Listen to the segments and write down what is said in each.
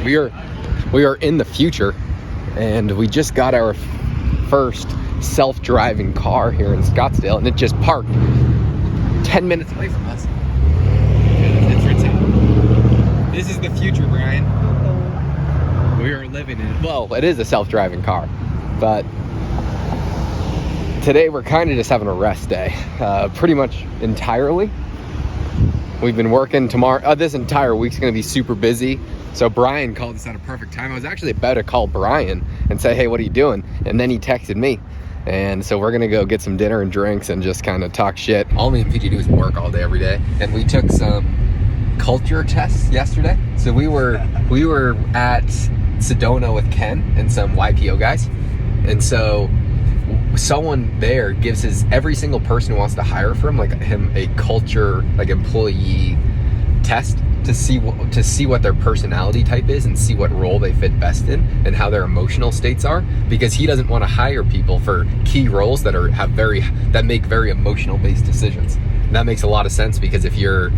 we are in the future, and we just got our first self-driving car here in Scottsdale, and it just parked 10 minutes away from us. This is the future, Brian. We are living in it. Well, it is a self-driving car, but today we're kind of just having a rest day, pretty much entirely. We've been working tomorrow. This entire week's going to be super busy. So Brian called us at a perfect time. I was actually about to call Brian and say, hey, what are you doing? And then he texted me. And so we're going to go get some dinner and drinks and just kind of talk shit. All me and PG do is work all day, every day. And we took some culture tests yesterday. So we were at Sedona with Ken and some YPO guys. And so someone there gives every single person who wants to hire from him a culture, employee test to see what their personality type is and see what role they fit best in and how their emotional states are, because he doesn't want to hire people for key roles that make very emotional based decisions. And that makes a lot of sense, because if you're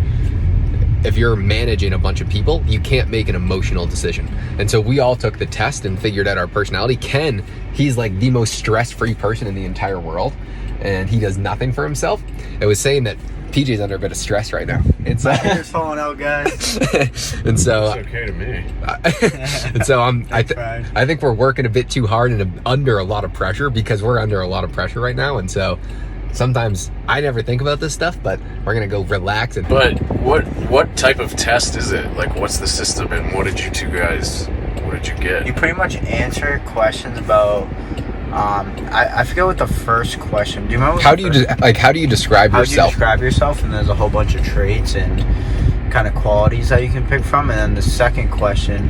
managing a bunch of people, you can't make an emotional decision. And so we all took the test and figured out our personality. Ken, he's like the most stress-free person in the entire world, and he does nothing for himself. It was saying that PJ's under a bit of stress right now. It's just falling out, guys. And so it's okay to me. And so I think we're working a bit too hard and under a lot of pressure, because we're under a lot of pressure right now. And so sometimes I never think about this stuff, but we're gonna go relax. But what type of test is it? Like, what's the system, and what did you get? You pretty much answer questions about I forget what the first question. Do you remember? How do you describe yourself? How do you describe yourself? And there's a whole bunch of traits and kind of qualities that you can pick from. And then the second question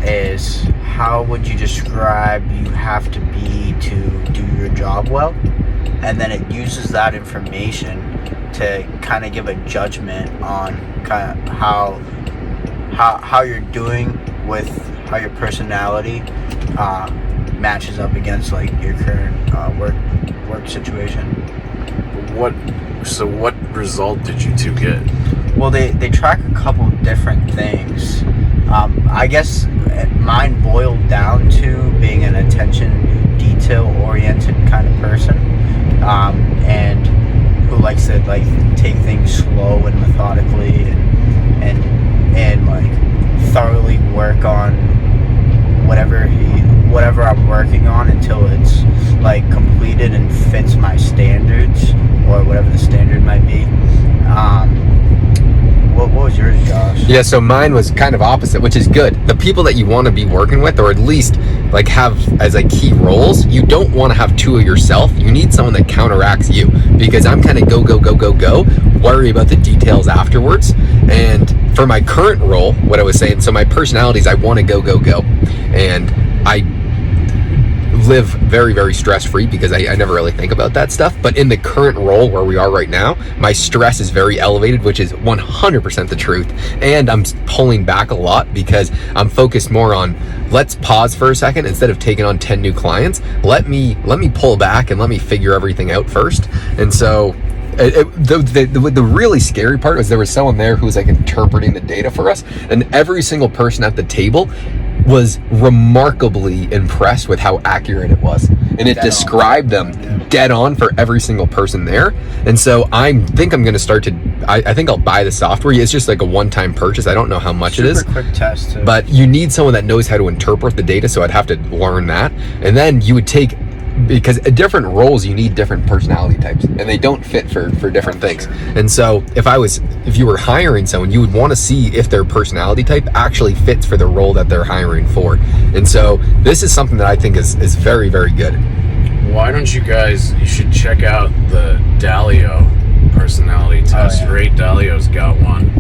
is, how would you describe you have to be to do your job well? And then it uses that information to kind of give a judgment on kind of how you're doing with how your personality matches up against your current work situation. What result did you two get? Well, they track a couple different things. I guess mine boiled down to being an attention detail oriented kind of person, and who likes to take things slow and methodically and thoroughly work on whatever I'm working on until it's completed and fits my standards, or whatever the standard might be. What was yours, Josh? Yeah, so mine was kind of opposite, which is good. The people that you want to be working with, or at least have as key roles, you don't want to have two of yourself. You need someone that counteracts you, because I'm kind of go, worry about the details afterwards. And for my current role, what I was saying, so my personality is I want to go, and I live very, very stress-free, because I never really think about that stuff. But in the current role where we are right now, my stress is very elevated, which is 100% the truth. And I'm pulling back a lot, because I'm focused more on, let's pause for a second instead of taking on 10 new clients. Let me pull back and let me figure everything out first. And so the really scary part was there was someone there who was interpreting the data for us, and every single person at the table was remarkably impressed with how accurate it was, and it described them dead on for every single person there. And so I think I'm going to start to I think I'll buy the software. It's just a one-time purchase. I don't know how much it is, quick test too. But you need someone that knows how to interpret the data, so I'd have to learn that. And then you would take, because at different roles you need different personality types, and they don't fit for different things. And so if you were hiring someone, you would want to see if their personality type actually fits for the role that they're hiring for. And so this is something that I think is very, very good. Why don't you should check out the Dalio personality test. Ray Dalio's got one.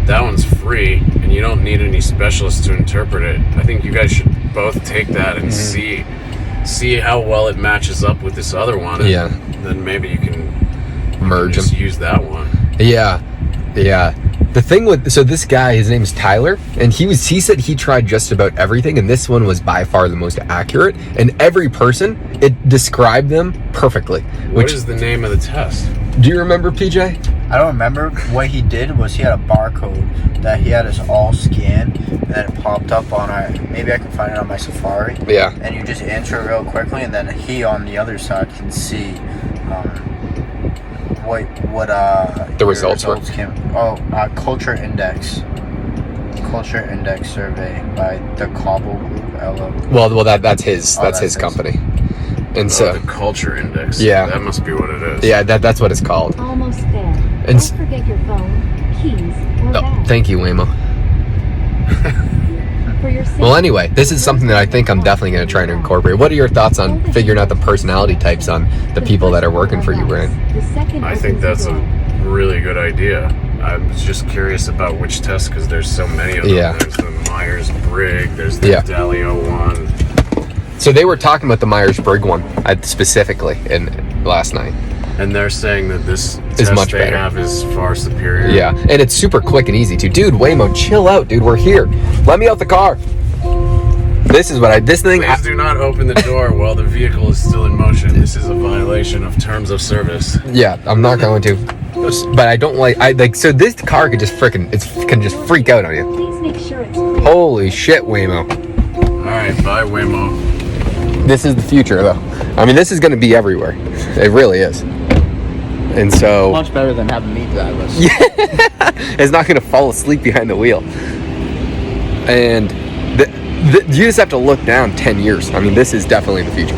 That one's free, and you don't need any specialists to interpret it. I think you guys should both take that and see how well it matches up with this other one. And then maybe you can merge them. Use that one. Yeah. The thing so this guy, his name's Tyler, and he said he tried just about everything, and this one was by far the most accurate. And every person, it described them perfectly. What is the name of the test? Do you remember, PJ? I don't remember. What he did was he had a barcode that he had us all scan, popped up on our. Maybe I can find it on my Safari. Yeah. And you just answer it real quickly, and then he on the other side can see what The your results were. came. Culture Index survey by the Cobble Group LLC. Well, that's his that's his his. company. And so the culture index. Yeah. That must be what it is. yeah, that's what it's called. Almost there. And Don't forget your phone, keys, or Oh, bag. thank you, Waymo. For your Well, anyway, this is something that I think I'm definitely going to try to incorporate. What are your thoughts on figuring out the personality types on the people that are working for you, Brian? I think that's a really good idea. I was just curious about which test because there's so many of them. Yeah. There's the Myers-Briggs, there's the Yeah. Dalio one. So they were talking about the Myers-Briggs one specifically last night. And they're saying that this Is test much they better. have is far superior. Yeah, and it's super quick and easy too. Dude, Waymo, chill out, dude. We're here. Let me out the car. This is what this thing. Please do not open the door while the vehicle is still in motion. This is a violation of terms of service. Yeah, I'm not going to. But I don't like. So this car could just can just freak out on you. Please make sure it's clear. Holy shit, Waymo. All right, bye, Waymo. This is the future, though. I mean, this is going to be everywhere. It really is. And so Much better than having me drive us. it's not going to fall asleep behind the wheel. And you just have to look down 10 years. I mean, this is definitely the future.